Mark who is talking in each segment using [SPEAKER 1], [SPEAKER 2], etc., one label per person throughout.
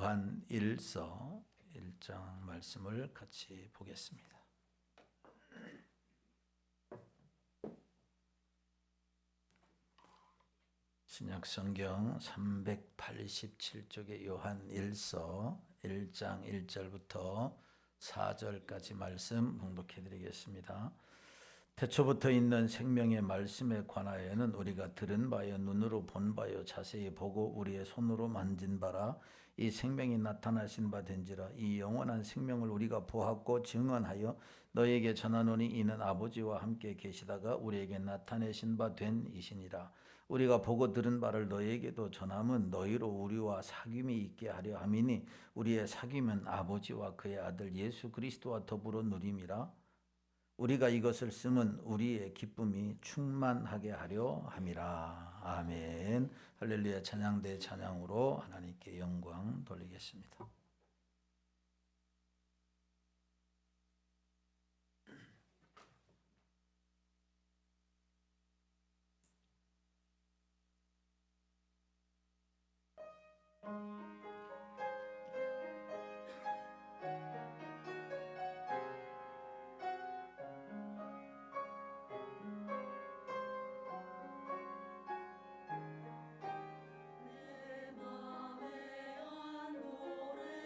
[SPEAKER 1] 요한 1서 1장 말씀을 같이 보겠습니다. 신약 성경 387쪽에 요한 1서 1장 1절부터 4절까지 말씀 봉독해 드리겠습니다. 태초부터 있는 생명의 말씀에 관하여는 우리가 들은 바요 눈으로 본 바요 자세히 보고 우리의 손으로 만진 바라 이 생명이 나타나신 바 된지라. 이 영원한 생명을 우리가 보았고 증언하여 너에게 전하노니 이는 아버지와 함께 계시다가 우리에게 나타내신 바 된 이시니라. 우리가 보고 들은 바를 너에게도 전함은 너희로 우리와 사귐이 있게 하려 함이니 우리의 사귐은 아버지와 그의 아들 예수 그리스도와 더불어 누림이라. 우리가 이것을 쓰면 우리의 기쁨이 충만하게 하려 함이라. 아멘. 할렐루야. 찬양대 찬양으로 하나님께 영광 돌리겠습니다.
[SPEAKER 2] 내 맘에 한 노래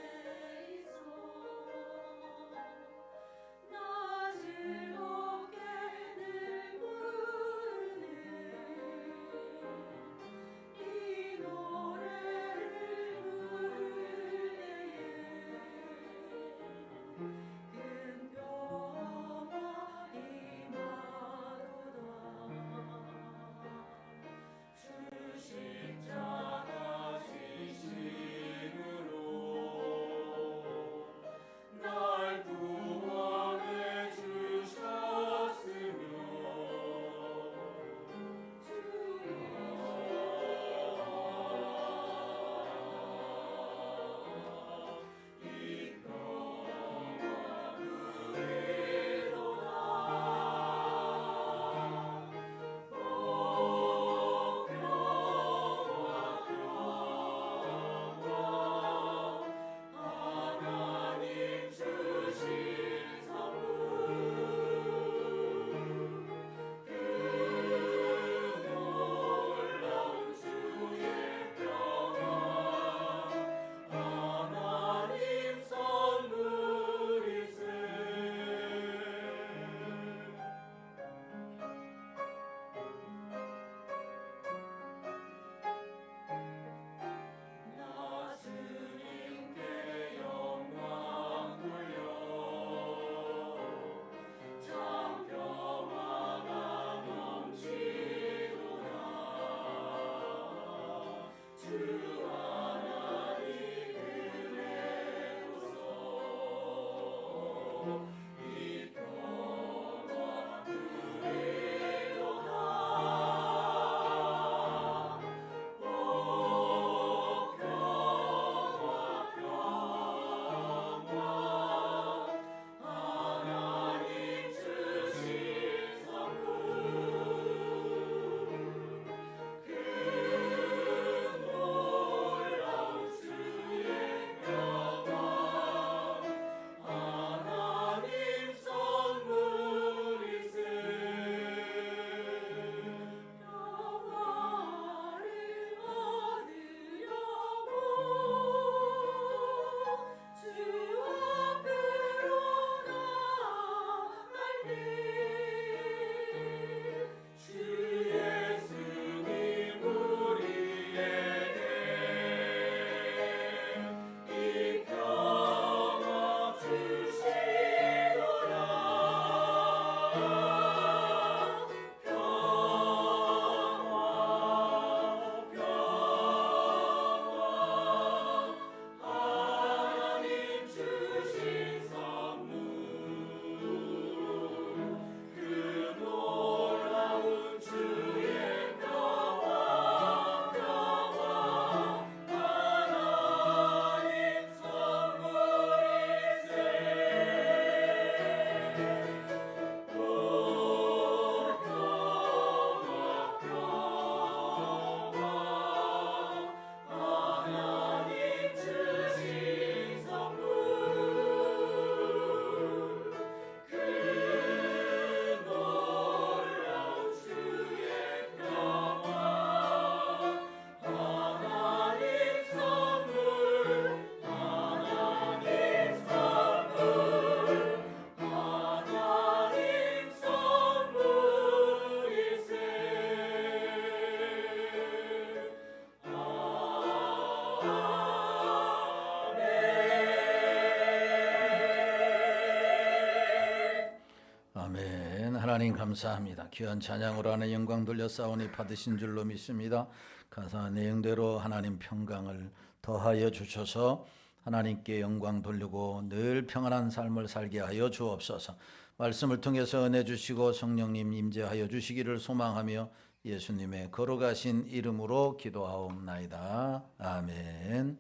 [SPEAKER 1] 하나님 감사합니다. 귀한 찬양으로 하는 영광 돌려 싸우니 받으신 줄로 믿습니다. 감사한 내용대로 하나님 평강을 더하여 주셔서 하나님께 영광 돌리고 늘 평안한 삶을 살게 하여 주옵소서. 말씀을 통해서 은혜 주시고 성령님 임재하여 주시기를 소망하며 예수님의 걸어가신 이름으로 기도하옵나이다. 아멘.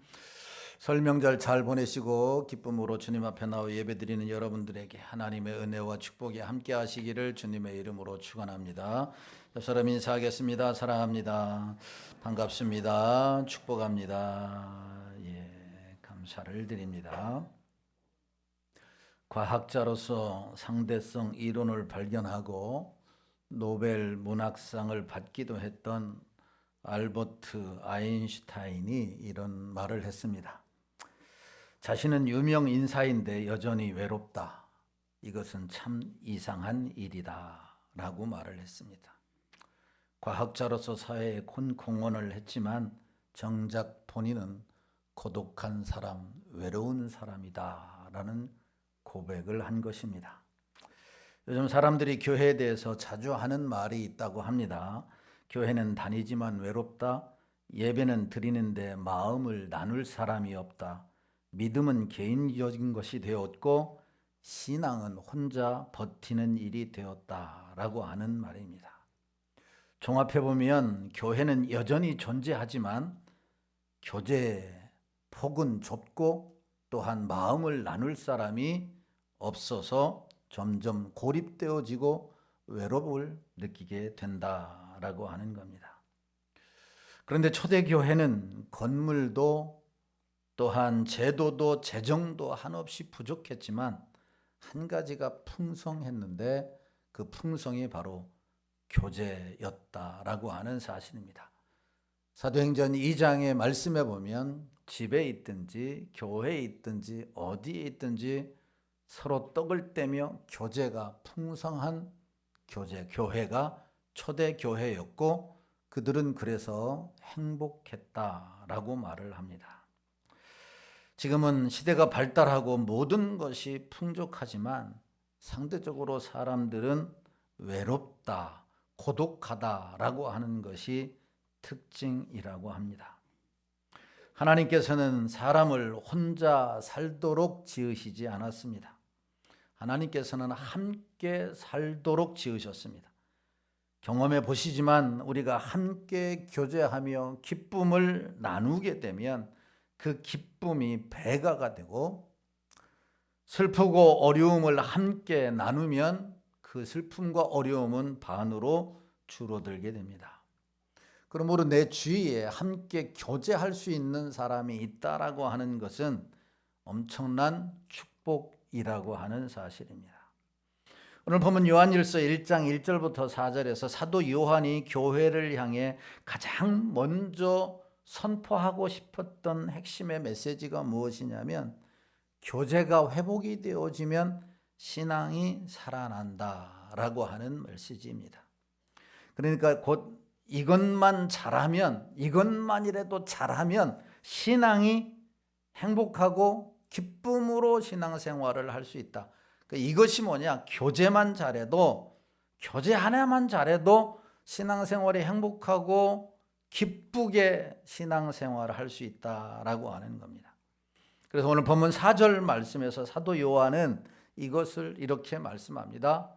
[SPEAKER 1] 설 명절 잘 보내시고 기쁨으로 주님 앞에 나와 예배드리는 여러분들에게 하나님의 은혜와 축복이 함께 하시기를 주님의 이름으로 축원합니다. 옆 사람 인사하겠습니다. 사랑합니다. 반갑습니다. 축복합니다. 감사를 드립니다. 과학자로서 상대성 이론을 발견하고 노벨 문학상을 받기도 했던 알버트 아인슈타인이 이런 말을 했습니다. 자신은 유명 인사인데 여전히 외롭다. 이것은 참 이상한 일이다 라고 말을 했습니다. 과학자로서 사회에 큰 공헌을 했지만 정작 본인은 고독한 사람, 외로운 사람이다 라는 고백을 한 것입니다. 요즘 사람들이 교회에 대해서 자주 하는 말이 있다고 합니다. 교회는 다니지만 외롭다. 예배는 드리는데 마음을 나눌 사람이 없다. 믿음은 개인적인 것이 되었고 신앙은 혼자 버티는 일이 되었다라고 하는 말입니다. 종합해보면 교회는 여전히 존재하지만 교제의 폭은 좁고 또한 마음을 나눌 사람이 없어서 점점 고립되어지고 외로움을 느끼게 된다라고 하는 겁니다. 그런데 초대교회는 건물도 또한 제도도 재정도 한없이 부족했지만 한 가지가 풍성했는데 그 풍성이 바로 교제였다라고 하는 사실입니다. 사도행전 2장의 말씀에 보면 집에 있든지 교회에 있든지 어디에 있든지 서로 떡을 떼며 교제가 풍성한 교회가 초대교회였고 그들은 그래서 행복했다라고 말을 합니다. 지금은 시대가 발달하고 모든 것이 풍족하지만 상대적으로 사람들은 외롭다, 고독하다라고 하는 것이 특징이라고 합니다. 하나님께서는 사람을 혼자 살도록 지으시지 않았습니다. 하나님께서는 함께 살도록 지으셨습니다. 경험해 보시지만 우리가 함께 교제하며 기쁨을 나누게 되면 그 기쁨이 배가가 되고 슬프고 어려움을 함께 나누면 그 슬픔과 어려움은 반으로 줄어들게 됩니다. 그러므로 내 주위에 함께 교제할 수 있는 사람이 있다라고 하는 것은 엄청난 축복이라고 하는 사실입니다. 오늘 보면 요한일서 1장 1절부터 4절에서 사도 요한이 교회를 향해 가장 먼저 선포하고 싶었던 핵심의 메시지가 무엇이냐면 교제가 회복이 되어지면 신앙이 살아난다라고 하는 메시지입니다. 그러니까 곧 이것만 잘하면 이것만이라도 잘하면 신앙이 행복하고 기쁨으로 신앙생활을 할 수 있다. 이것이 뭐냐? 교제만 잘해도 교제 하나만 잘해도 신앙생활이 행복하고 기쁘게 신앙생활을 할 수 있다라고 하는 겁니다. 그래서 오늘 본문 4절 말씀에서 사도 요한은 이것을 이렇게 말씀합니다.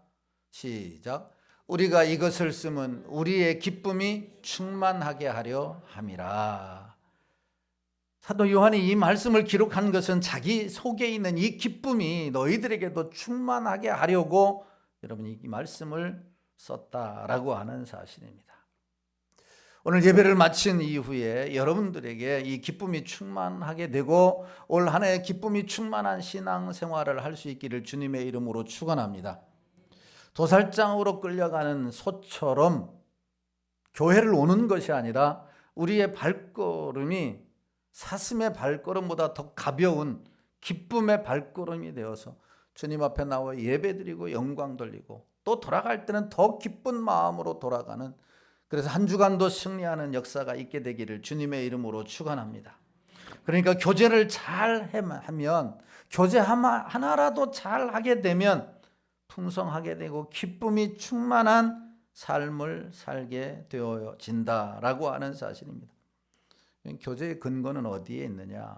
[SPEAKER 1] 시작. 우리가 이것을 쓰면 우리의 기쁨이 충만하게 하려 함이라. 사도 요한이 이 말씀을 기록한 것은 자기 속에 있는 이 기쁨이 너희들에게도 충만하게 하려고 여러분이 이 말씀을 썼다라고 하는 사실입니다. 오늘 예배를 마친 이후에 여러분들에게 이 기쁨이 충만하게 되고 올 한 해 기쁨이 충만한 신앙생활을 할 수 있기를 주님의 이름으로 축원합니다. 도살장으로 끌려가는 소처럼 교회를 오는 것이 아니라 우리의 발걸음이 사슴의 발걸음보다 더 가벼운 기쁨의 발걸음이 되어서 주님 앞에 나와 예배드리고 영광 돌리고 또 돌아갈 때는 더 기쁜 마음으로 돌아가는, 그래서 한 주간도 승리하는 역사가 있게 되기를 주님의 이름으로 축원합니다. 그러니까 교제를 잘 하면, 교제 하나라도 잘 하게 되면 풍성하게 되고 기쁨이 충만한 삶을 살게 되어진다라고 하는 사실입니다. 교제의 근거는 어디에 있느냐?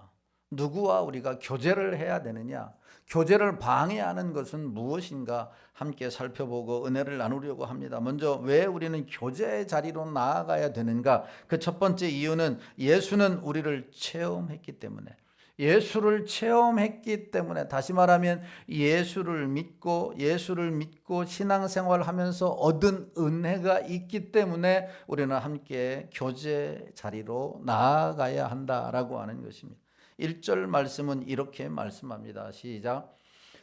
[SPEAKER 1] 누구와 우리가 교제를 해야 되느냐? 교제를 방해하는 것은 무엇인가 함께 살펴보고 은혜를 나누려고 합니다. 먼저 왜 우리는 교제의 자리로 나아가야 되는가? 그 첫 번째 이유는 예수는 우리를 체험했기 때문에, 예수를 체험했기 때문에, 다시 말하면 예수를 믿고 신앙생활을 하면서 얻은 은혜가 있기 때문에 우리는 함께 교제 자리로 나아가야 한다라고 하는 것입니다. 1절 말씀은 이렇게 말씀합니다. 시작.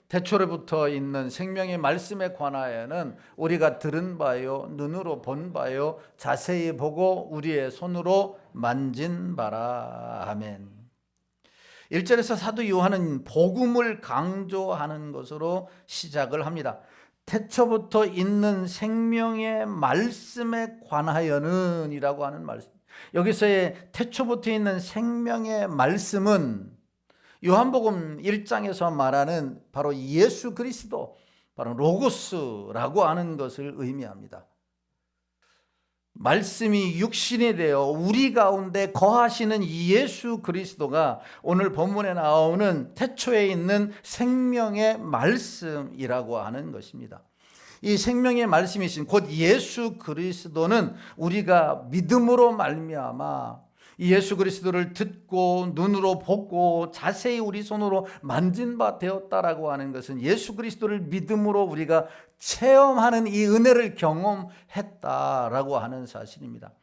[SPEAKER 1] 태초로부터 있는 생명의 말씀에 관하여는 우리가 들은 바요 눈으로 본 바요 자세히 보고 우리의 손으로 만진 바라. 아멘. 1절에서 사도 요한은 복음을 강조하는 것으로 시작을 합니다. 태초부터 있는 생명의 말씀에 관하여는 이라고 하는 말씀. 여기서의 태초부터 있는 생명의 말씀은 요한복음 1장에서 말하는 바로 예수 그리스도, 바로 로고스라고 하는 것을 의미합니다. 말씀이 육신이 되어 우리 가운데 거하시는 예수 그리스도가 오늘 본문에 나오는 태초에 있는 생명의 말씀이라고 하는 것입니다. 이 생명의 말씀이신 곧 예수 그리스도는 우리가 믿음으로 말미암아 예수 그리스도를 듣고 눈으로 보고 자세히 우리 손으로 만진 바 되었다라고 하는 것은 예수 그리스도를 믿음으로 우리가 체험하는 이 은혜를 경험했다라고 하는 사실입니다.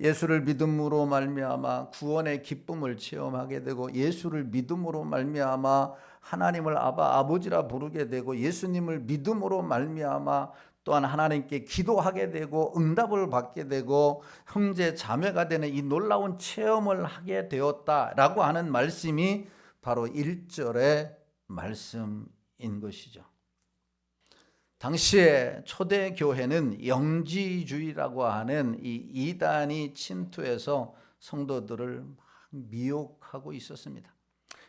[SPEAKER 1] 예수를 믿음으로 말미암아 구원의 기쁨을 체험하게 되고, 예수를 믿음으로 말미암아 하나님을 아버지라 부르게 되고, 예수님을 믿음으로 말미암아 또한 하나님께 기도하게 되고 응답을 받게 되고 형제 자매가 되는 이 놀라운 체험을 하게 되었다라고 하는 말씀이 바로 1절의 말씀인 것이죠. 당시에 초대교회는 영지주의라고 하는 이 이단이 침투해서 성도들을 막 미혹하고 있었습니다.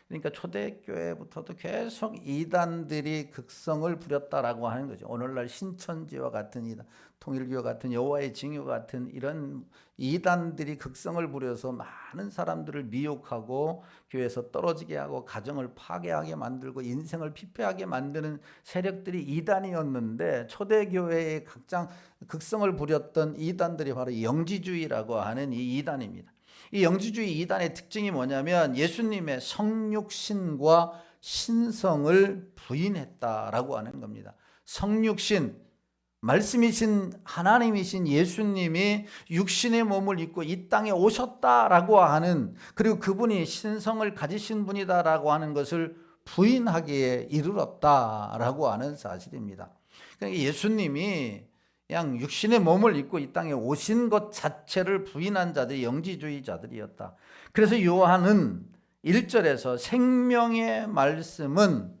[SPEAKER 1] 그러니까 초대교회부터도 계속 이단들이 극성을 부렸다라고 하는 거죠. 오늘날 신천지와 같은 이단, 통일교와 같은 여호와의 증오 같은 이런 이단들이 극성을 부려서 많은 사람들을 미혹하고 교회에서 떨어지게 하고 가정을 파괴하게 만들고 인생을 피폐하게 만드는 세력들이 이단이었는데, 초대교회의 각장 극성을 부렸던 이단들이 바로 영지주의라고 하는 이 이단입니다. 이 영지주의 이단의 특징이 뭐냐면 예수님의 성육신과 신성을 부인했다라고 하는 겁니다. 성육신, 말씀이신 하나님이신 예수님이 육신의 몸을 입고 이 땅에 오셨다라고 하는, 그리고 그분이 신성을 가지신 분이다라고 하는 것을 부인하기에 이르렀다라고 하는 사실입니다. 그러니까 예수님이 그냥 육신의 몸을 입고 이 땅에 오신 것 자체를 부인한 자들이 영지주의자들이었다. 그래서 요한은 1절에서 생명의 말씀은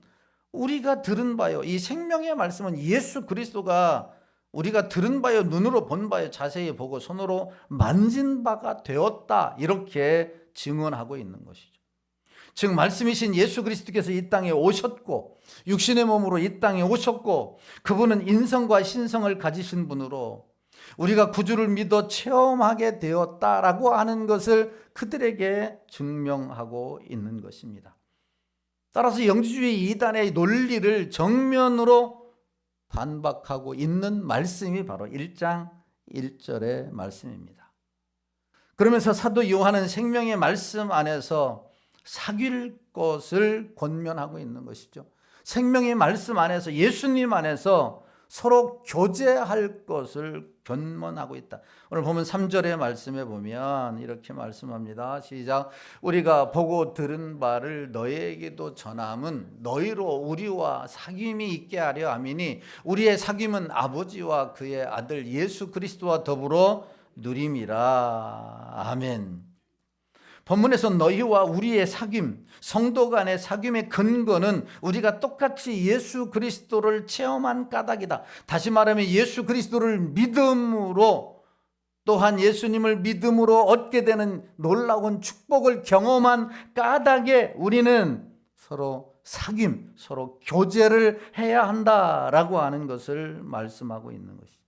[SPEAKER 1] 우리가 들은 바요, 이 생명의 말씀은 예수 그리스도가 우리가 들은 바요 눈으로 본 바요 자세히 보고 손으로 만진 바가 되었다, 이렇게 증언하고 있는 것이죠. 즉 말씀이신 예수 그리스도께서 이 땅에 오셨고 육신의 몸으로 이 땅에 오셨고, 그분은 인성과 신성을 가지신 분으로 우리가 구주를 믿어 체험하게 되었다라고 하는 것을 그들에게 증명하고 있는 것입니다. 따라서 영지주의 이단의 논리를 정면으로 반박하고 있는 말씀이 바로 1장 1절의 말씀입니다. 그러면서 사도 요한은 생명의 말씀 안에서 사귈 것을 권면하고 있는 것이죠. 생명의 말씀 안에서, 예수님 안에서 서로 교제할 것을 권면하고 있다. 오늘 보면 3절의 말씀에 보면 이렇게 말씀합니다. 시작. 우리가 보고 들은 바를 너희에게도 전함은 너희로 우리와 사귐이 있게 하려 함이니 우리의 사귐은 아버지와 그의 아들 예수 그리스도와 더불어 누림이라. 아멘. 본문에서 너희와 우리의 사귐, 성도 간의 사귐의 근거는 우리가 똑같이 예수 그리스도를 체험한 까닭이다. 다시 말하면 예수 그리스도를 믿음으로, 또한 예수님을 믿음으로 얻게 되는 놀라운 축복을 경험한 까닭에 우리는 서로 사귐, 서로 교제를 해야 한다라고 하는 것을 말씀하고 있는 것이죠.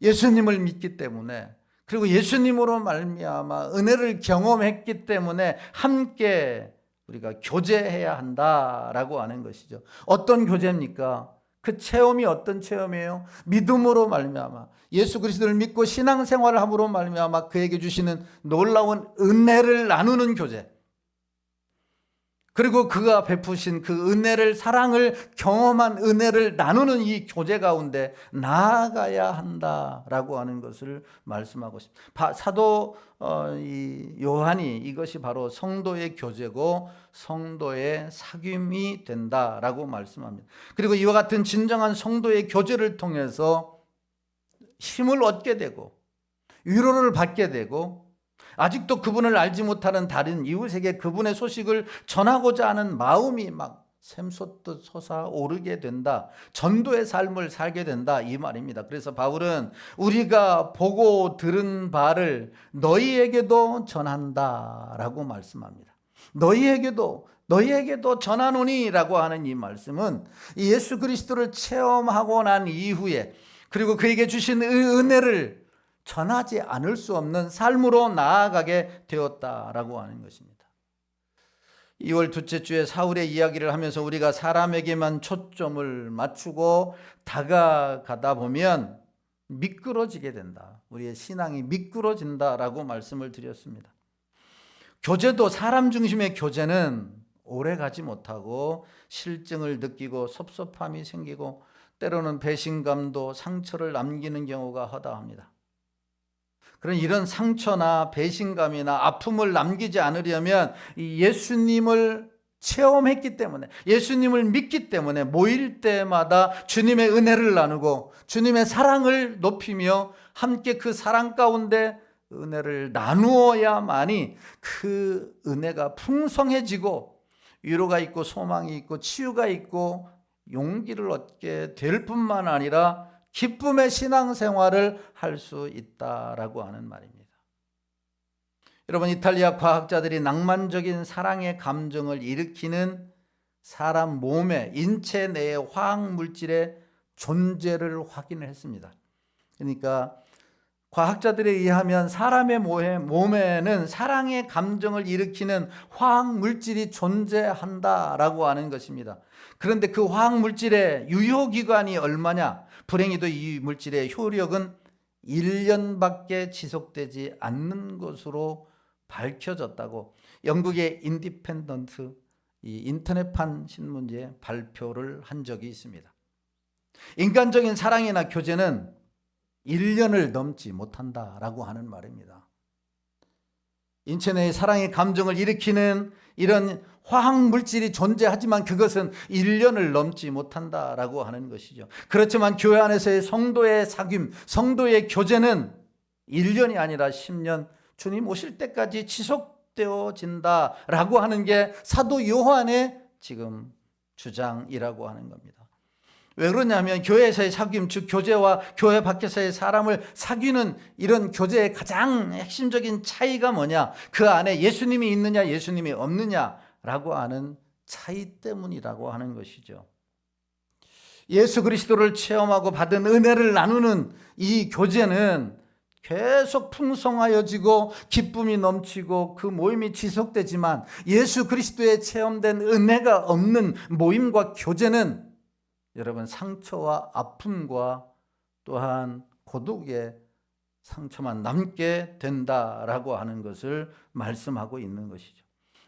[SPEAKER 1] 예수님을 믿기 때문에, 그리고 예수님으로 말미암아 은혜를 경험했기 때문에 함께 우리가 교제해야 한다라고 하는 것이죠. 어떤 교제입니까? 그 체험이 어떤 체험이에요? 믿음으로 말미암아 예수 그리스도를 믿고 신앙생활을 함으로 말미암아 그에게 주시는 놀라운 은혜를 나누는 교제, 그리고 그가 베푸신 그 은혜를, 사랑을 경험한 은혜를 나누는 이 교제 가운데 나아가야 한다라고 하는 것을 말씀하고 있습니다. 사도 요한이 이것이 바로 성도의 교제고 성도의 사귐이 된다라고 말씀합니다. 그리고 이와 같은 진정한 성도의 교제를 통해서 힘을 얻게 되고 위로를 받게 되고, 아직도 그분을 알지 못하는 다른 이웃에게 그분의 소식을 전하고자 하는 마음이 막 샘솟듯 솟아오르게 된다. 전도의 삶을 살게 된다, 이 말입니다. 그래서 바울은 우리가 보고 들은 바를 너희에게도 전한다라고 말씀합니다. 너희에게도 전하노니 라고 하는 이 말씀은 예수 그리스도를 체험하고 난 이후에, 그리고 그에게 주신 은혜를 전하지 않을 수 없는 삶으로 나아가게 되었다라고 하는 것입니다. 2월 둘째 주에 사울의 이야기를 하면서 우리가 사람에게만 초점을 맞추고 다가가다 보면 미끄러지게 된다. 우리의 신앙이 미끄러진다라고 말씀을 드렸습니다. 교제도, 사람 중심의 교제는 오래 가지 못하고 실증을 느끼고 섭섭함이 생기고 때로는 배신감도 상처를 남기는 경우가 허다합니다. 그런 이런 상처나 배신감이나 아픔을 남기지 않으려면 예수님을 체험했기 때문에, 예수님을 믿기 때문에 모일 때마다 주님의 은혜를 나누고 주님의 사랑을 높이며 함께 그 사랑 가운데 은혜를 나누어야만이 그 은혜가 풍성해지고 위로가 있고 소망이 있고 치유가 있고 용기를 얻게 될 뿐만 아니라 기쁨의 신앙생활을 할 수 있다라고 하는 말입니다. 여러분, 이탈리아 과학자들이 낭만적인 사랑의 감정을 일으키는 사람 몸의 인체 내의 화학물질의 존재를 확인했습니다. 그러니까 과학자들에 의하면 사람의 몸에는 사랑의 감정을 일으키는 화학물질이 존재한다라고 하는 것입니다. 그런데 그 화학물질의 유효기간이 얼마냐? 불행히도 이 물질의 효력은 1년밖에 지속되지 않는 것으로 밝혀졌다고 영국의 인디펜던트, 이 인터넷판 신문지에 발표를 한 적이 있습니다. 인간적인 사랑이나 교제는 1년을 넘지 못한다라고 하는 말입니다. 인체 내의 사랑의 감정을 일으키는 이런 화학물질이 존재하지만 그것은 1년을 넘지 못한다라고 하는 것이죠. 그렇지만 교회 안에서의 성도의 사귐, 성도의 교제는 1년이 아니라 10년, 주님 오실 때까지 지속되어진다라고 하는 게 사도 요한의 지금 주장이라고 하는 겁니다. 왜 그러냐면 교회에서의 사귐, 즉 교제와 교회 밖에서의 사람을 사귀는 이런 교제의 가장 핵심적인 차이가 뭐냐? 그 안에 예수님이 있느냐 예수님이 없느냐라고 하는 차이 때문이라고 하는 것이죠. 예수 그리스도를 체험하고 받은 은혜를 나누는 이 교제는 계속 풍성하여지고 기쁨이 넘치고 그 모임이 지속되지만, 예수 그리스도에 체험된 은혜가 없는 모임과 교제는 여러분 상처와 아픔과 또한 고독의 상처만 남게 된다라고 하는 것을 말씀하고 있는 것이죠.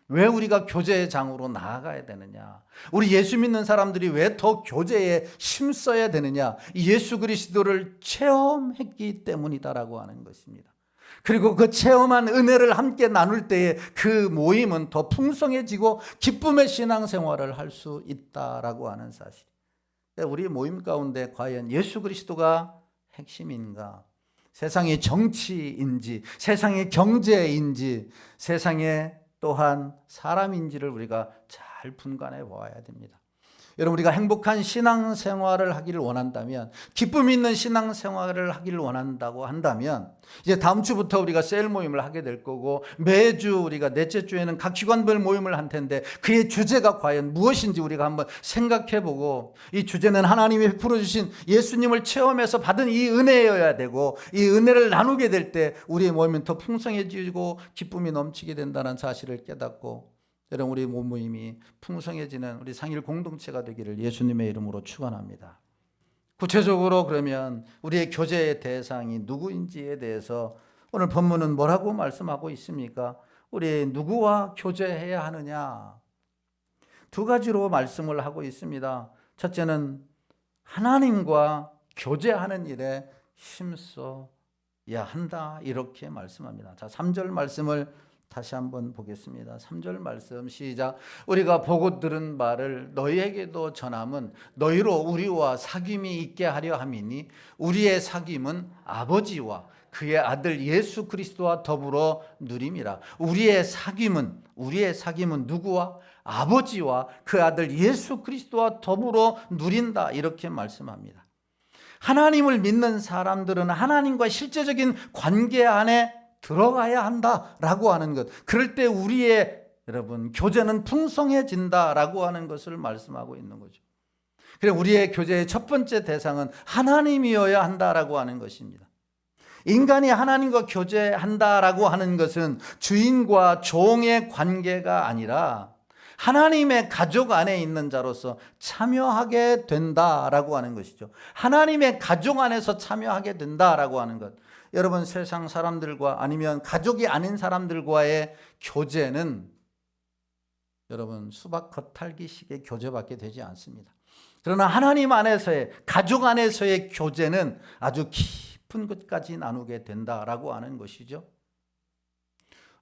[SPEAKER 1] 왜 우리가 교제의 장으로 나아가야 되느냐? 우리 예수 믿는 사람들이 왜 더 교제에 힘써야 되느냐? 예수 그리스도를 체험했기 때문이다라고 하는 것입니다. 그리고 그 체험한 은혜를 함께 나눌 때에 그 모임은 더 풍성해지고 기쁨의 신앙생활을 할 수 있다라고 하는 사실. 우리 모임 가운데 과연 예수 그리스도가 핵심인가? 세상의 정치인지, 세상의 경제인지, 세상의 또한 사람인지를 우리가 잘 분간해 보아야 됩니다. 여러분, 우리가 행복한 신앙생활을 하기를 원한다면, 기쁨 있는 신앙생활을 하기를 원한다고 한다면, 이제 다음 주부터 우리가 셀 모임을 하게 될 거고, 매주 우리가 넷째 주에는 각 기관별 모임을 할 텐데, 그의 주제가 과연 무엇인지 우리가 한번 생각해 보고, 이 주제는 하나님이 베풀어 주신 예수님을 체험해서 받은 이 은혜여야 되고, 이 은혜를 나누게 될 때 우리의 모임은 더 풍성해지고 기쁨이 넘치게 된다는 사실을 깨닫고, 여러분, 우리 모임이 풍성해지는 우리 상일 공동체가 되기를 예수님의 이름으로 축원합니다. 구체적으로 그러면 우리의 교제의 대상이 누구인지에 대해서 오늘 본문은 뭐라고 말씀하고 있습니까? 우리 누구와 교제해야 하느냐? 두 가지로 말씀을 하고 있습니다. 첫째는 하나님과 교제하는 일에 힘써야 한다, 이렇게 말씀합니다. 자, 3절 말씀을 다시 한번 보겠습니다. 3절 말씀 시작. 우리가 보고 들은 말을 너희에게도 전함은 너희로 우리와 사귐이 있게 하려 함이니 우리의 사귐은 아버지와 그의 아들 예수 그리스도와 더불어 누림이라. 우리의 사귐은 누구와? 아버지와 그 아들 예수 그리스도와 더불어 누린다, 이렇게 말씀합니다. 하나님을 믿는 사람들은 하나님과 실제적인 관계 안에 들어가야 한다라고 하는 것, 그럴 때 우리의 여러분 교제는 풍성해진다라고 하는 것을 말씀하고 있는 거죠. 그래, 우리의 교제의 첫 번째 대상은 하나님이어야 한다라고 하는 것입니다. 인간이 하나님과 교제한다라고 하는 것은 주인과 종의 관계가 아니라 하나님의 가족 안에 있는 자로서 참여하게 된다라고 하는 것이죠. 하나님의 가족 안에서 참여하게 된다라고 하는 것. 여러분, 세상 사람들과 아니면 가족이 아닌 사람들과의 교제는 여러분 수박 겉핥기식의 교제밖에 되지 않습니다. 그러나 하나님 안에서의, 가족 안에서의 교제는 아주 깊은 것까지 나누게 된다라고 하는 것이죠.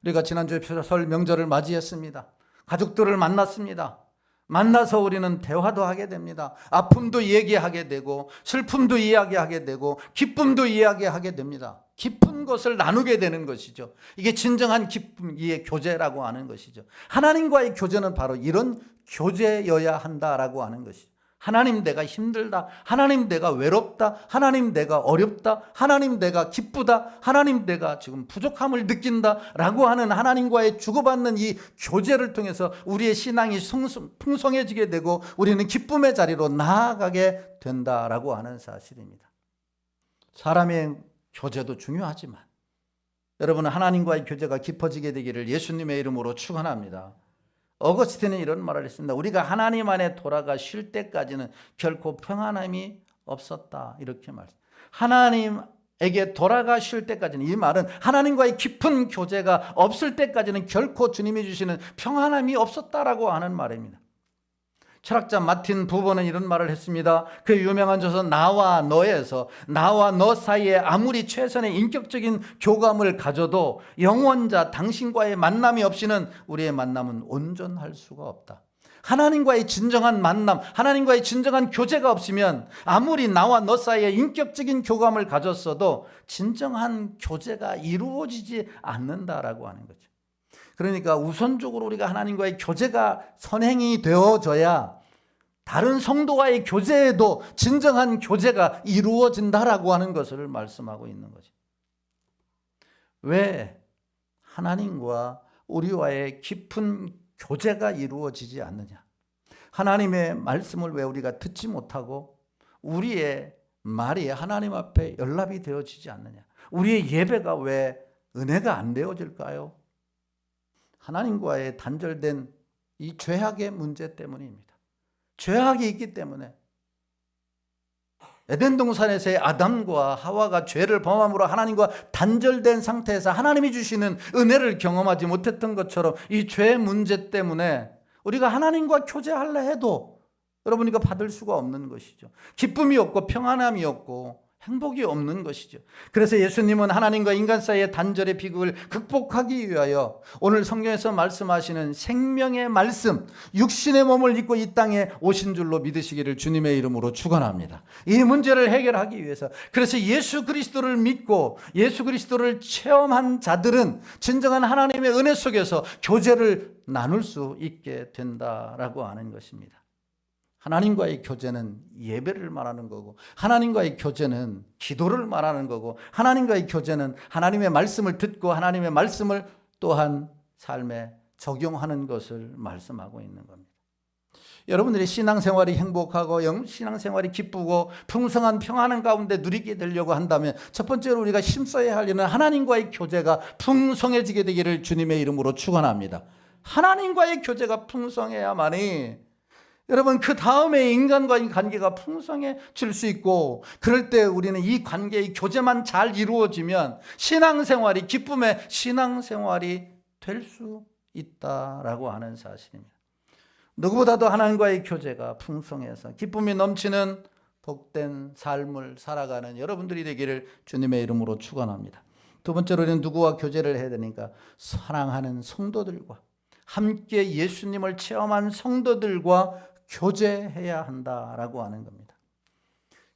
[SPEAKER 1] 우리가 지난주에 설 명절을 맞이했습니다. 가족들을 만났습니다. 만나서 우리는 대화도 하게 됩니다. 아픔도 얘기하게 되고 슬픔도 이야기하게 되고 기쁨도 이야기하게 됩니다. 깊은 것을 나누게 되는 것이죠. 이게 진정한 기쁨, 이게 교제라고 하는 것이죠. 하나님과의 교제는 바로 이런 교제여야 한다라고 하는 것이죠. 하나님, 내가 힘들다. 하나님, 내가 외롭다. 하나님, 내가 어렵다. 하나님, 내가 기쁘다. 하나님, 내가 지금 부족함을 느낀다 라고 하는 하나님과의 주고받는 이 교제를 통해서 우리의 신앙이 풍성해지게 되고 우리는 기쁨의 자리로 나아가게 된다라고 하는 사실입니다. 사람의 교제도 중요하지만 여러분, 하나님과의 교제가 깊어지게 되기를 예수님의 이름으로 축원합니다. 어거스틴은 이런 말을 했습니다. 우리가 하나님 안에 돌아가 쉴 때까지는 결코 평안함이 없었다, 이렇게 말했습니다. 하나님에게 돌아가 쉴 때까지는, 이 말은 하나님과의 깊은 교제가 없을 때까지는 결코 주님이 주시는 평안함이 없었다라고 하는 말입니다. 철학자 마틴 부버는 이런 말을 했습니다. 그 유명한 저서 나와 너에서, 나와 너 사이에 아무리 최선의 인격적인 교감을 가져도 영원자 당신과의 만남이 없이는 우리의 만남은 온전할 수가 없다. 하나님과의 진정한 만남, 하나님과의 진정한 교제가 없으면 아무리 나와 너 사이에 인격적인 교감을 가졌어도 진정한 교제가 이루어지지 않는다라고 하는 거죠. 그러니까 우선적으로 우리가 하나님과의 교제가 선행이 되어져야 다른 성도와의 교제에도 진정한 교제가 이루어진다라고 하는 것을 말씀하고 있는 거죠. 왜 하나님과 우리와의 깊은 교제가 이루어지지 않느냐? 하나님의 말씀을 왜 우리가 듣지 못하고 우리의 말이 하나님 앞에 연락이 되어지지 않느냐? 우리의 예배가 왜 은혜가 안 되어질까요? 하나님과의 단절된 이 죄악의 문제 때문입니다. 죄악이 있기 때문에 에덴 동산에서의 아담과 하와가 죄를 범함으로 하나님과 단절된 상태에서 하나님이 주시는 은혜를 경험하지 못했던 것처럼 이 죄 문제 때문에 우리가 하나님과 교제하려 해도 여러분 이거 받을 수가 없는 것이죠. 기쁨이 없고 평안함이 없고 행복이 없는 것이죠. 그래서 예수님은 하나님과 인간 사이의 단절의 비극을 극복하기 위하여 오늘 성경에서 말씀하시는 생명의 말씀, 육신의 몸을 입고 이 땅에 오신 줄로 믿으시기를 주님의 이름으로 축원합니다. 이 문제를 해결하기 위해서, 그래서 예수 그리스도를 믿고 예수 그리스도를 체험한 자들은 진정한 하나님의 은혜 속에서 교제를 나눌 수 있게 된다라고 하는 것입니다. 하나님과의 교제는 예배를 말하는 거고, 하나님과의 교제는 기도를 말하는 거고, 하나님과의 교제는 하나님의 말씀을 듣고 하나님의 말씀을 또한 삶에 적용하는 것을 말씀하고 있는 겁니다. 여러분들이 신앙생활이 행복하고 신앙생활이 기쁘고 풍성한 평안한 가운데 누리게 되려고 한다면 첫 번째로 우리가 힘써야 할 일은 하나님과의 교제가 풍성해지게 되기를 주님의 이름으로 축원합니다. 하나님과의 교제가 풍성해야만이 여러분 그 다음에 인간과의 관계가 풍성해질 수 있고, 그럴 때 우리는 이 관계의 교제만 잘 이루어지면 신앙생활이 기쁨의 신앙생활이 될 수 있다라고 하는 사실입니다. 누구보다도 하나님과의 교제가 풍성해서 기쁨이 넘치는 복된 삶을 살아가는 여러분들이 되기를 주님의 이름으로 축원합니다. 두 번째로 우리는 누구와 교제를 해야 되니까 사랑하는 성도들과 함께 예수님을 체험한 성도들과 교제해야 한다라고 하는 겁니다.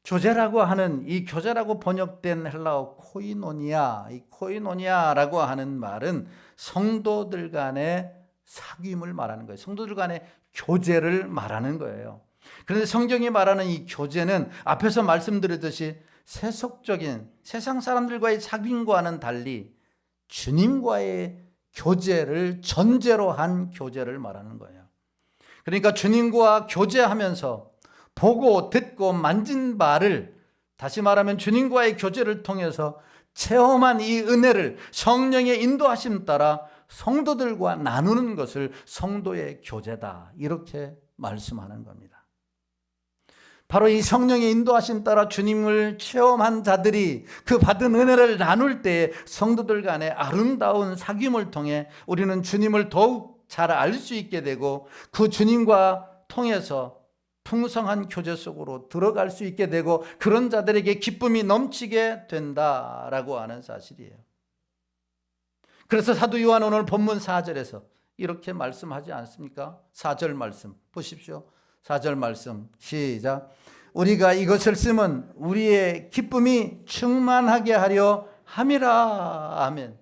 [SPEAKER 1] 교제라고 하는 이 교제라고 번역된 헬라어 코이노니아, 이 코이노니아라고 하는 말은 성도들 간의 사귐을 말하는 거예요. 성도들 간의 교제를 말하는 거예요. 그런데 성경이 말하는 이 교제는 앞에서 말씀드렸듯이 세속적인 세상 사람들과의 사귐과는 달리 주님과의 교제를 전제로 한 교제를 말하는 거예요. 그러니까 주님과 교제하면서 보고 듣고 만진 바를, 다시 말하면 주님과의 교제를 통해서 체험한 이 은혜를 성령의 인도하심 따라 성도들과 나누는 것을 성도의 교제다, 이렇게 말씀하는 겁니다. 바로 이 성령의 인도하심 따라 주님을 체험한 자들이 그 받은 은혜를 나눌 때 성도들 간의 아름다운 사귐을 통해 우리는 주님을 더욱 잘 알 수 있게 되고, 그 주님과 통해서 풍성한 교제 속으로 들어갈 수 있게 되고, 그런 자들에게 기쁨이 넘치게 된다라고 하는 사실이에요. 그래서 사도 요한 오늘 본문 4절에서 이렇게 말씀하지 않습니까? 4절 말씀 보십시오. 4절 말씀 시작. 우리가 이것을 쓰면 우리의 기쁨이 충만하게 하려 함이라. 아멘.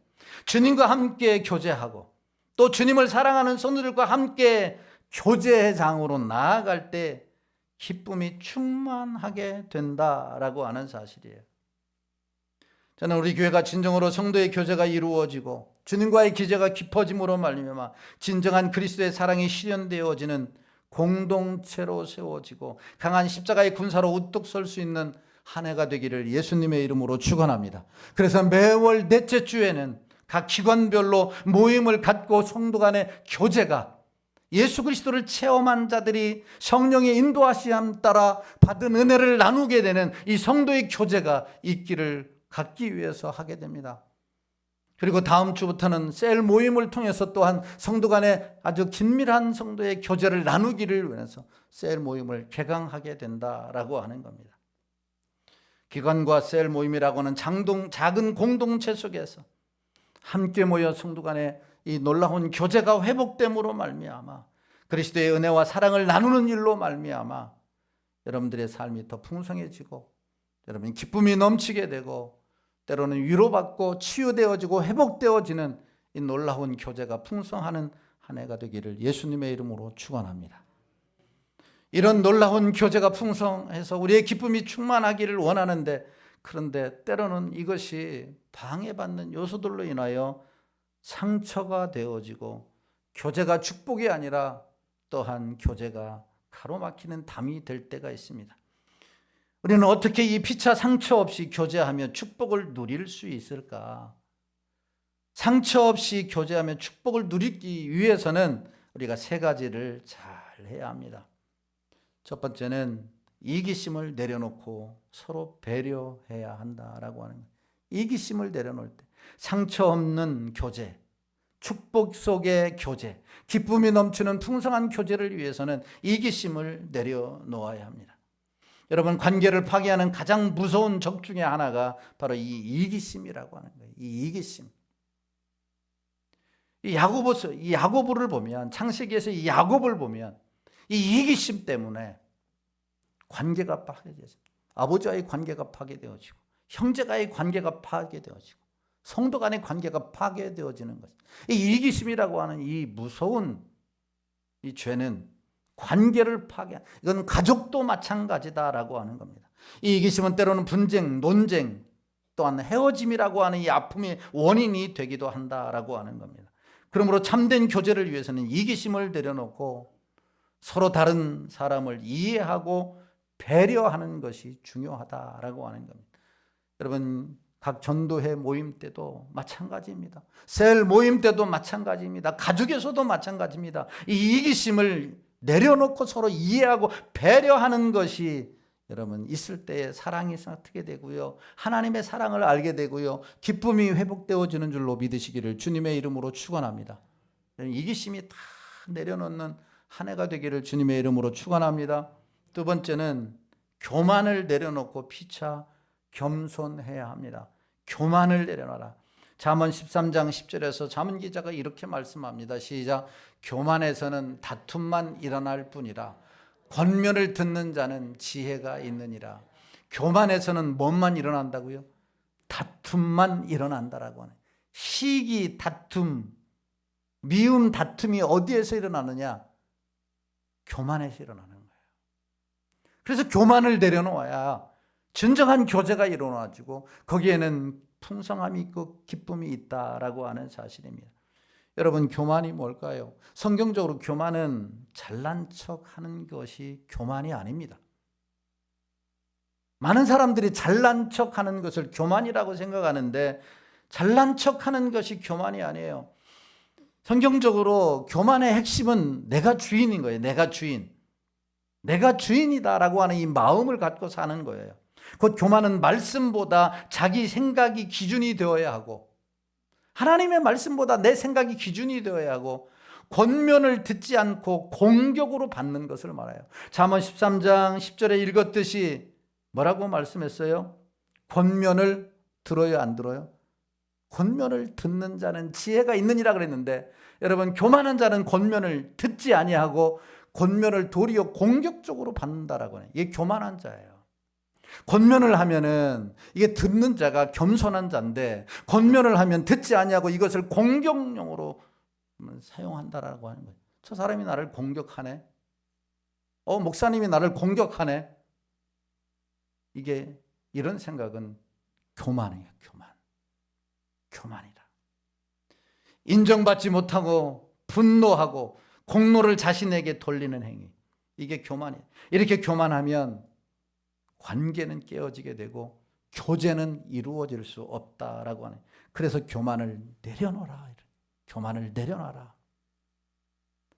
[SPEAKER 1] 주님과 함께 교제하고 또 주님을 사랑하는 성도들과 함께 교제장으로 나아갈 때 기쁨이 충만하게 된다라고 하는 사실이에요. 저는 우리 교회가 진정으로 성도의 교제가 이루어지고 주님과의 기제가 깊어짐으로 말미암아 진정한 그리스도의 사랑이 실현되어지는 공동체로 세워지고 강한 십자가의 군사로 우뚝 설 수 있는 한 해가 되기를 예수님의 이름으로 축원합니다. 그래서 매월 넷째 주에는 각 기관별로 모임을 갖고 성도 간의 교제가, 예수 그리스도를 체험한 자들이 성령의 인도하심에 따라 받은 은혜를 나누게 되는 이 성도의 교제가 있기를 갖기 위해서 하게 됩니다. 그리고 다음 주부터는 셀 모임을 통해서 또한 성도 간의 아주 긴밀한 성도의 교제를 나누기를 위해서 셀 모임을 개강하게 된다라고 하는 겁니다. 기관과 셀 모임이라고 하는 작은 공동체 속에서 함께 모여 성도 간의 이 놀라운 교제가 회복됨으로 말미암아 그리스도의 은혜와 사랑을 나누는 일로 말미암아 여러분들의 삶이 더 풍성해지고 여러분 기쁨이 넘치게 되고 때로는 위로받고 치유되어지고 회복되어지는 이 놀라운 교제가 풍성하는 한 해가 되기를 예수님의 이름으로 축원합니다. 이런 놀라운 교제가 풍성해서 우리의 기쁨이 충만하기를 원하는데, 그런데 때로는 이것이 방해받는 요소들로 인하여 상처가 되어지고 교제가 축복이 아니라 또한 교제가 가로막히는 담이 될 때가 있습니다. 우리는 어떻게 이 피차 상처 없이 교제하며 축복을 누릴 수 있을까? 상처 없이 교제하며 축복을 누리기 위해서는 우리가 세 가지를 잘 해야 합니다. 첫 번째는 이기심을 내려놓고 서로 배려해야 한다라고 하는 거예요. 이기심을 내려놓을 때 상처 없는 교제, 축복 속의 교제, 기쁨이 넘치는 풍성한 교제를 위해서는 이기심을 내려놓아야 합니다. 여러분, 관계를 파괴하는 가장 무서운 적 중에 하나가 바로 이 이기심이라고 하는 거예요. 이 이기심. 이 야고보를 보면, 창세기에서 이 야고보를 보면 이 이기심 때문에 관계가 파괴되어집니다. 아버지와의 관계가 파괴되어지고 형제가의 관계가 파괴되어지고 성도 간의 관계가 파괴되어지는 것. 이 이기심이라고 하는 이 무서운 이 죄는 관계를 파괴. 이건 가족도 마찬가지다라고 하는 겁니다. 이 이기심은 때로는 분쟁, 논쟁, 또한 헤어짐이라고 하는 이 아픔의 원인이 되기도 한다라고 하는 겁니다. 그러므로 참된 교제를 위해서는 이기심을 내려놓고 서로 다른 사람을 이해하고 배려하는 것이 중요하다라고 하는 겁니다. 여러분, 각 전도회 모임 때도 마찬가지입니다. 셀 모임 때도 마찬가지입니다. 가족에서도 마찬가지입니다. 이 이기심을 내려놓고 서로 이해하고 배려하는 것이 여러분 있을 때에 사랑이 어떻게 되고요, 하나님의 사랑을 알게 되고요, 기쁨이 회복되어지는 줄로 믿으시기를 주님의 이름으로 축원합니다. 이기심이 다 내려놓는 한 해가 되기를 주님의 이름으로 축원합니다. 두 번째는 교만을 내려놓고 피차 겸손해야 합니다. 교만을 내려놔라. 잠언 13장 10절에서 잠언 기자가 이렇게 말씀합니다. 시작. 교만에서는 다툼만 일어날 뿐이라 권면을 듣는 자는 지혜가 있느니라. 교만에서는 뭐만 일어난다고요? 다툼만 일어난다라고 하네. 시기, 다툼, 미움, 다툼이 어디에서 일어나느냐? 교만에서 일어나는 거예요. 그래서 교만을 내려놓아야 진정한 교제가 일어나지고 거기에는 풍성함이 있고 기쁨이 있다라고 하는 사실입니다. 여러분, 교만이 뭘까요? 성경적으로 교만은 잘난 척하는 것이 교만이 아닙니다. 많은 사람들이 잘난 척하는 것을 교만이라고 생각하는데 잘난 척하는 것이 교만이 아니에요. 성경적으로 교만의 핵심은 내가 주인인 거예요. 내가 주인. 내가 주인이다라고 하는 이 마음을 갖고 사는 거예요. 곧 교만은 말씀보다 자기 생각이 기준이 되어야 하고 하나님의 말씀보다 내 생각이 기준이 되어야 하고 권면을 듣지 않고 공격으로 받는 것을 말해요. 잠언 13장 10절에 읽었듯이 뭐라고 말씀했어요? 권면을 들어요, 안 들어요? 권면을 듣는 자는 지혜가 있느니라 그랬는데 여러분, 교만한 자는 권면을 듣지 아니하고 권면을 도리어 공격적으로 받는다라고 해요. 이게 교만한 자예요. 권면을 하면은 이게 듣는 자가 겸손한 자인데 권면을 하면 듣지 아니하고 이것을 공격용으로 사용한다라고 하는 거예요. 저 사람이 나를 공격하네. 목사님이 나를 공격하네. 이게 이런 생각은 교만이에요. 교만이다. 인정받지 못하고 분노하고 공로를 자신에게 돌리는 행위. 이게 교만이에요. 이렇게 교만하면 관계는 깨어지게 되고 교제는 이루어질 수 없다라고 하네. 그래서 교만을 내려놓아라. 교만을 내려놔라.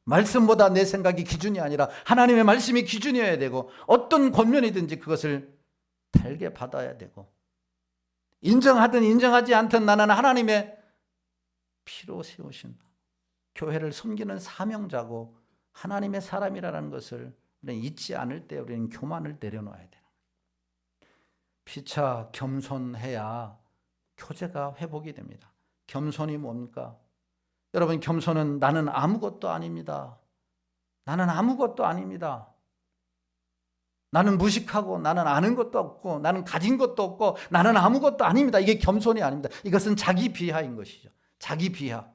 [SPEAKER 1] 말씀보다 내 생각이 기준이 아니라 하나님의 말씀이 기준이어야 되고 어떤 권면이든지 그것을 달게 받아야 되고 인정하든 인정하지 않든 나는 하나님의 피로 세우신 교회를 섬기는 사명자고 하나님의 사람이라는 것을 우리는 잊지 않을 때 우리는 교만을 내려놓아야 돼요. 피차 겸손해야 교제가 회복이 됩니다. 겸손이 뭡니까? 여러분, 겸손은 나는 아무것도 아닙니다. 나는 아무것도 아닙니다. 나는 무식하고 나는 아는 것도 없고 나는 가진 것도 없고 나는 아무것도 아닙니다. 이게 겸손이 아닙니다. 이것은 자기 비하인 것이죠. 자기 비하.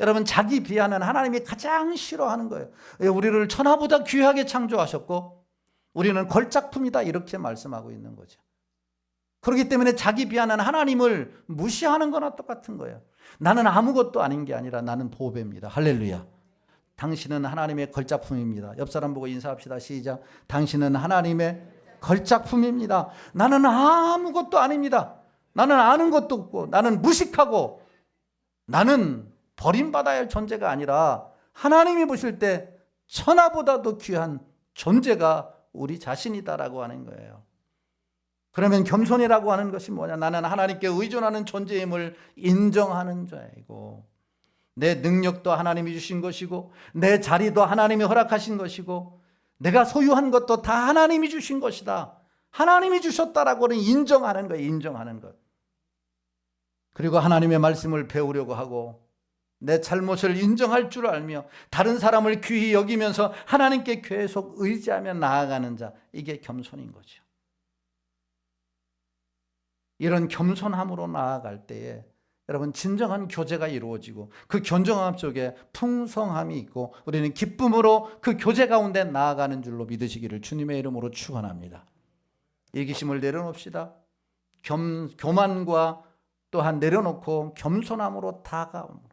[SPEAKER 1] 여러분, 자기 비하는 하나님이 가장 싫어하는 거예요. 우리를 천하보다 귀하게 창조하셨고 우리는 걸작품이다 이렇게 말씀하고 있는 거죠. 그렇기 때문에 자기 비하는 하나님을 무시하는 거나 똑같은 거예요. 나는 아무것도 아닌 게 아니라 나는 보배입니다. 할렐루야. 당신은 하나님의 걸작품입니다. 옆 사람 보고 인사합시다. 시작. 당신은 하나님의 걸작품입니다. 나는 아무것도 아닙니다. 나는 아는 것도 없고 나는 무식하고 나는 버림받아야 할 존재가 아니라 하나님이 보실 때 천하보다도 귀한 존재가 우리 자신이다라고 하는 거예요. 그러면 겸손이라고 하는 것이 뭐냐? 나는 하나님께 의존하는 존재임을 인정하는 자이고 내 능력도 하나님이 주신 것이고 내 자리도 하나님이 허락하신 것이고 내가 소유한 것도 다 하나님이 주신 것이다. 하나님이 주셨다라고는 인정하는 거예요. 인정하는 것. 그리고 하나님의 말씀을 배우려고 하고 내 잘못을 인정할 줄 알며 다른 사람을 귀히 여기면서 하나님께 계속 의지하며 나아가는 자. 이게 겸손인 거죠. 이런 겸손함으로 나아갈 때에 여러분 진정한 교제가 이루어지고 그 견정함 속에 풍성함이 있고 우리는 기쁨으로 그 교제 가운데 나아가는 줄로 믿으시기를 주님의 이름으로 축원합니다. 이기심을 내려놓읍시다. 교만과 또한 내려놓고 겸손함으로 다가옴으로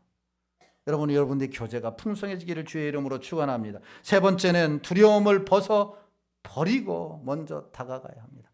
[SPEAKER 1] 여러분들의 교제가 풍성해지기를 주의 이름으로 축원합니다. 세 번째는 두려움을 벗어 버리고 먼저 다가가야 합니다.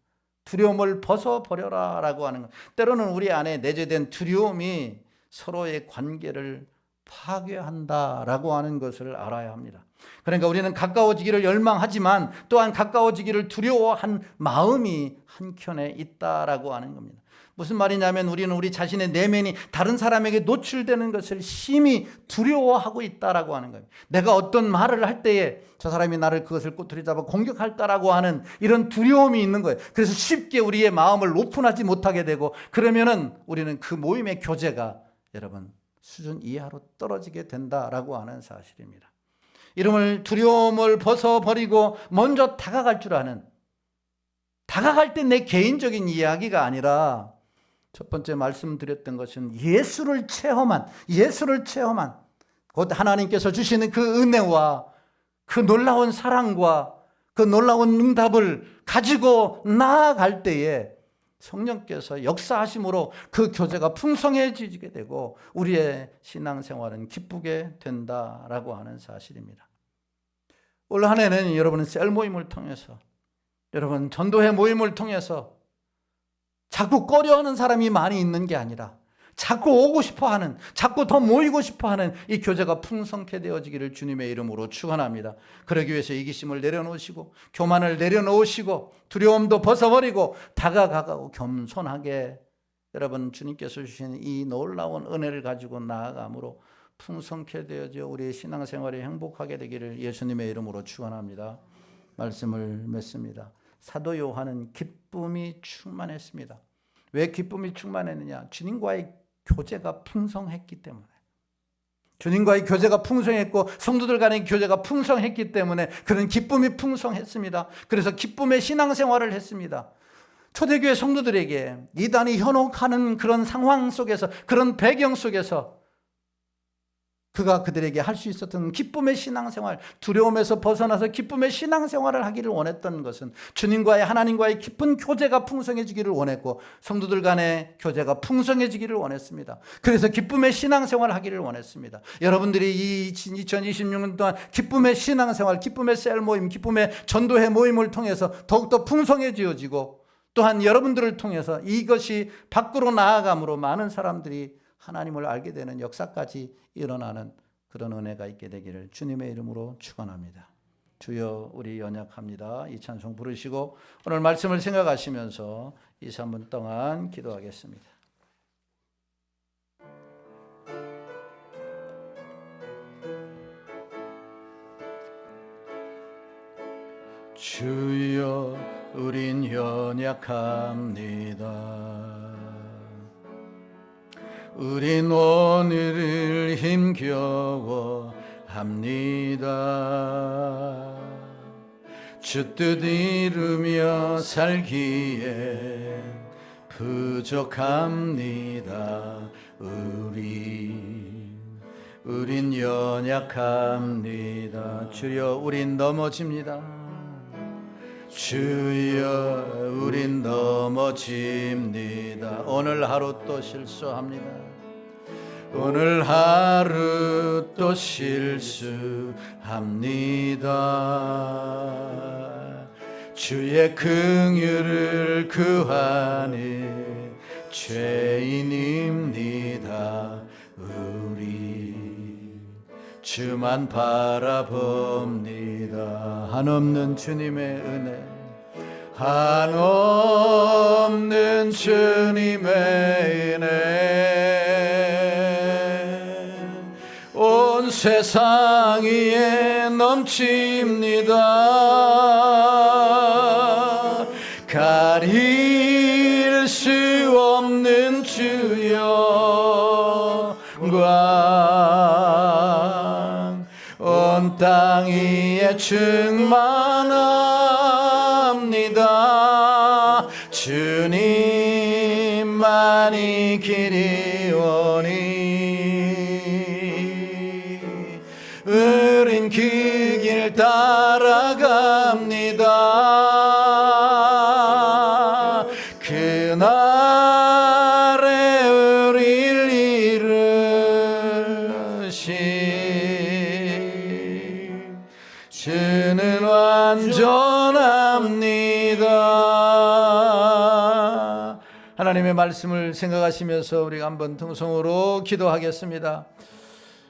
[SPEAKER 1] 두려움을 벗어버려라 라고 하는 것. 때로는 우리 안에 내재된 두려움이 서로의 관계를 파괴한다라고 하는 것을 알아야 합니다. 그러니까 우리는 가까워지기를 열망하지만 또한 가까워지기를 두려워한 마음이 한켠에 있다라고 하는 겁니다. 무슨 말이냐면 우리는 우리 자신의 내면이 다른 사람에게 노출되는 것을 심히 두려워하고 있다라고 하는 거예요. 내가 어떤 말을 할 때에 저 사람이 나를 그것을 꼬투리 잡아 공격할까라고 하는 이런 두려움이 있는 거예요. 그래서 쉽게 우리의 마음을 오픈하지 못하게 되고 그러면은 우리는 그 모임의 교제가 여러분 수준 이하로 떨어지게 된다라고 하는 사실입니다. 두려움을 벗어버리고 먼저 다가갈 줄 아는, 다가갈 때 내 개인적인 이야기가 아니라 첫 번째 말씀드렸던 것은 예수를 체험한 곧 하나님께서 주시는 그 은혜와 그 놀라운 사랑과 그 놀라운 응답을 가지고 나아갈 때에 성령께서 역사하심으로 그 교제가 풍성해지게 되고 우리의 신앙생활은 기쁘게 된다라고 하는 사실입니다. 올 한 해는 여러분은 셀 모임을 통해서, 여러분 전도회 모임을 통해서 자꾸 꺼려하는 사람이 많이 있는 게 아니라 자꾸 오고 싶어하는, 자꾸 더 모이고 싶어하는 이 교제가 풍성케 되어지기를 주님의 이름으로 축원합니다. 그러기 위해서 이기심을 내려놓으시고 교만을 내려놓으시고 두려움도 벗어버리고 다가가고 겸손하게 여러분 주님께서 주신 이 놀라운 은혜를 가지고 나아감으로 풍성케 되어져 우리의 신앙생활이 행복하게 되기를 예수님의 이름으로 축원합니다. 말씀을 맺습니다. 사도 요한은 기쁨이 충만했습니다. 왜 기쁨이 충만했느냐? 주님과의 교제가 풍성했기 때문에. 주님과의 교제가 풍성했고 성도들 간의 교제가 풍성했기 때문에 그런 기쁨이 풍성했습니다. 그래서 기쁨의 신앙생활을 했습니다. 초대교회 성도들에게 이단이 현혹하는 그런 상황 속에서, 그런 배경 속에서 그가 그들에게 할 수 있었던 기쁨의 신앙생활, 두려움에서 벗어나서 기쁨의 신앙생활을 하기를 원했던 것은 주님과의, 하나님과의 깊은 교제가 풍성해지기를 원했고 성도들 간의 교제가 풍성해지기를 원했습니다. 그래서 기쁨의 신앙생활을 하기를 원했습니다. 여러분들이 이 2026년 동안 기쁨의 신앙생활, 기쁨의 셀 모임, 기쁨의 전도회 모임을 통해서 더욱더 풍성해지어지고 또한 여러분들을 통해서 이것이 밖으로 나아감으로 많은 사람들이 하나님을 알게 되는 역사까지 일어나는 그런 은혜가 있게 되기를 주님의 이름으로 축원합니다. 주여 우리 연약합니다. 이 찬송 부르시고 오늘 말씀을 생각하시면서 2, 3분 동안 기도하겠습니다. 주여 우린 연약합니다. 우린 오늘을 힘겨워합니다. 주 뜻 이루며 살기에 부족합니다. 우린 연약합니다. 주여 우린 넘어집니다. 주여 우린 넘어집니다. 오늘 하루 또 실수합니다. 오늘 하루 또 실수합니다. 주의 긍휼을 구하는 죄인입니다. 우리 주만 바라봅니다. 한없는 주님의 은혜, 한없는 주님의 은혜 온 세상 위에 넘칩니다. 가릴 수 없는 주여 영광 온 땅 위에 충만합니다. 주님만이 길이 온 살아갑니다. 그날에 우릴 이루신 주는 완전합니다. 하나님의 말씀을 생각하시면서 우리가 한번 통성으로 기도하겠습니다.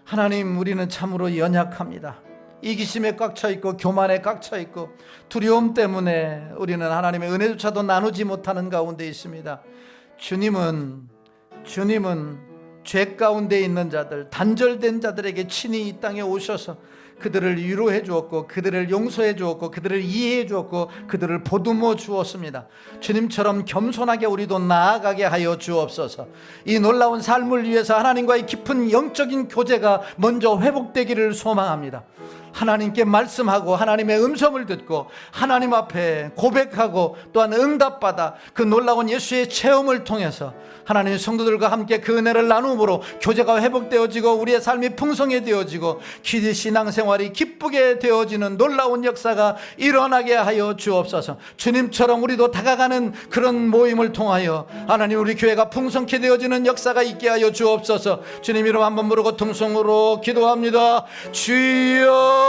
[SPEAKER 1] 하나님, 우리는 참으로 연약합니다. 이기심에 꽉 차 있고 교만에 꽉 차 있고 두려움 때문에 우리는 하나님의 은혜조차도 나누지 못하는 가운데 있습니다. 주님은 죄 가운데 있는 자들, 단절된 자들에게 친히 이 땅에 오셔서 그들을 위로해 주었고, 그들을 용서해 주었고, 그들을 이해해 주었고, 그들을 보듬어 주었습니다. 주님처럼 겸손하게 우리도 나아가게 하여 주옵소서. 이 놀라운 삶을 위해서 하나님과의 깊은 영적인 교제가 먼저 회복되기를 소망합니다. 하나님께 말씀하고 하나님의 음성을 듣고 하나님 앞에 고백하고 또한 응답받아 그 놀라운 예수의 체험을 통해서 하나님의 성도들과 함께 그 은혜를 나눔으로 교제가 회복되어지고 우리의 삶이 풍성해되어지고 신앙생활이 기쁘게 되어지는 놀라운 역사가 일어나게 하여 주옵소서. 주님처럼 우리도 다가가는 그런 모임을 통하여 하나님 우리 교회가 풍성케 되어지는 역사가 있게 하여 주옵소서. 주님 이름 한번 부르고 통성으로 기도합니다. 주여,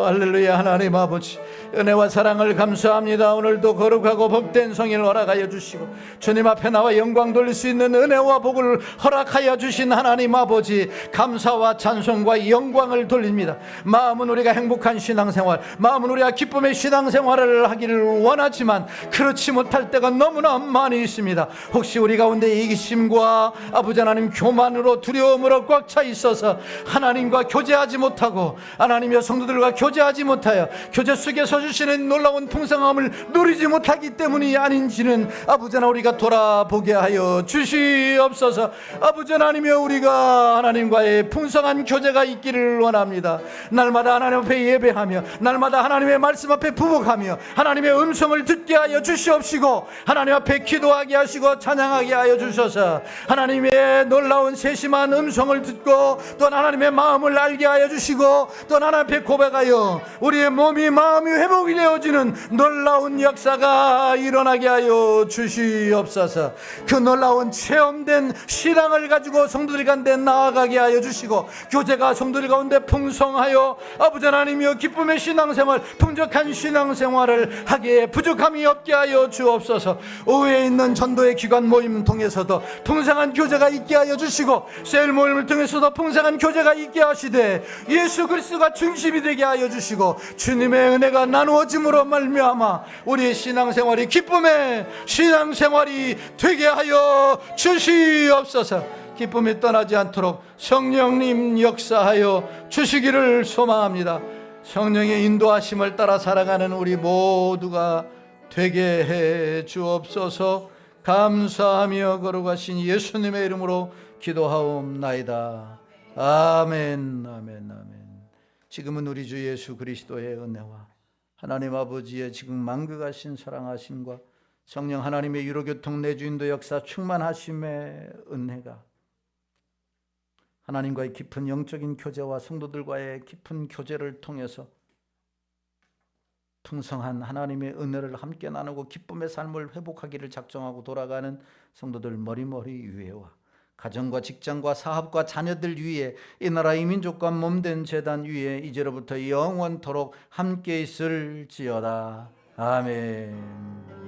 [SPEAKER 1] 할렐루야. 하나님 아버지, 은혜와 사랑을 감사합니다. 오늘도 거룩하고 복된 성일 허락하여 주시고 주님 앞에 나와 영광 돌릴 수 있는 은혜와 복을 허락하여 주신 하나님 아버지, 감사와 찬송과 영광을 돌립니다. 마음은 우리가 행복한 신앙생활, 마음은 우리가 기쁨의 신앙생활을 하기를 원하지만 그렇지 못할 때가 너무나 많이 있습니다. 혹시 우리 가운데 이기심과 아버지 하나님 교만으로 두려움으로 꽉 차 있어서 하나님과 교제하지 못하고 하나님의 성도들과 교제하지 못하여 교제 속에서 주시는 놀라운 풍성함을 누리지 못하기 때문이 아닌지는 아버지 하나님 우리가 돌아보게 하여 주시옵소서. 아버지 하나님이여, 우리가 하나님과의 풍성한 교제가 있기를 원합니다. 날마다 하나님 앞에 예배하며 날마다 하나님의 말씀 앞에 부복하며 하나님의 음성을 듣게 하여 주시옵시고 하나님 앞에 기도하게 하시고 찬양하게 하여 주셔서 하나님의 놀라운 세심한 음성을 듣고 또 하나님의 마음을 알게 하여 주시고 또 하나님 앞에 고백하여 우리의 몸이 마음이 회복이 되어지는 놀라운 역사가 일어나게 하여 주시옵소서. 그 놀라운 체험된 신앙을 가지고 성도들 가운데 나아가게 하여 주시고 교제가 성도들 가운데 풍성하여 아버지 하나님이여 기쁨의 신앙생활, 풍족한 신앙생활을 하기에 부족함이 없게 하여 주옵소서. 오후에 있는 전도의 기관 모임 통해서도 풍성한 교제가 있게 하여 주시고 셀 모임을 통해서도 풍성한 교제가 있게 하시되 예수 그리스도가 중심이 되게 하여 주시고 주님의 은혜가 나누어짐으로 말미암아 우리의 신앙생활이 기쁨의 신앙생활이 되게 하여 주시옵소서. 기쁨이 떠나지 않도록 성령님 역사하여 주시기를 소망합니다. 성령의 인도하심을 따라 살아가는 우리 모두가 되게 해 주옵소서. 감사하며 거룩하신 예수님의 이름으로 기도하옵나이다. 아멘, 아멘, 아멘. 지금은 우리 주 예수 그리스도의 은혜와 하나님 아버지의 지금 만극하신 사랑하심과 성령 하나님의 유로교통 내주인도 역사 충만하심의 은혜가 하나님과의 깊은 영적인 교제와 성도들과의 깊은 교제를 통해서 풍성한 하나님의 은혜를 함께 나누고 기쁨의 삶을 회복하기를 작정하고 돌아가는 성도들 머리머리 위에와 가정과 직장과 사업과 자녀들 위에 이 나라 이 민족과 몸된 재단 위에 이제로부터 영원토록 함께 있을지어다. 아멘.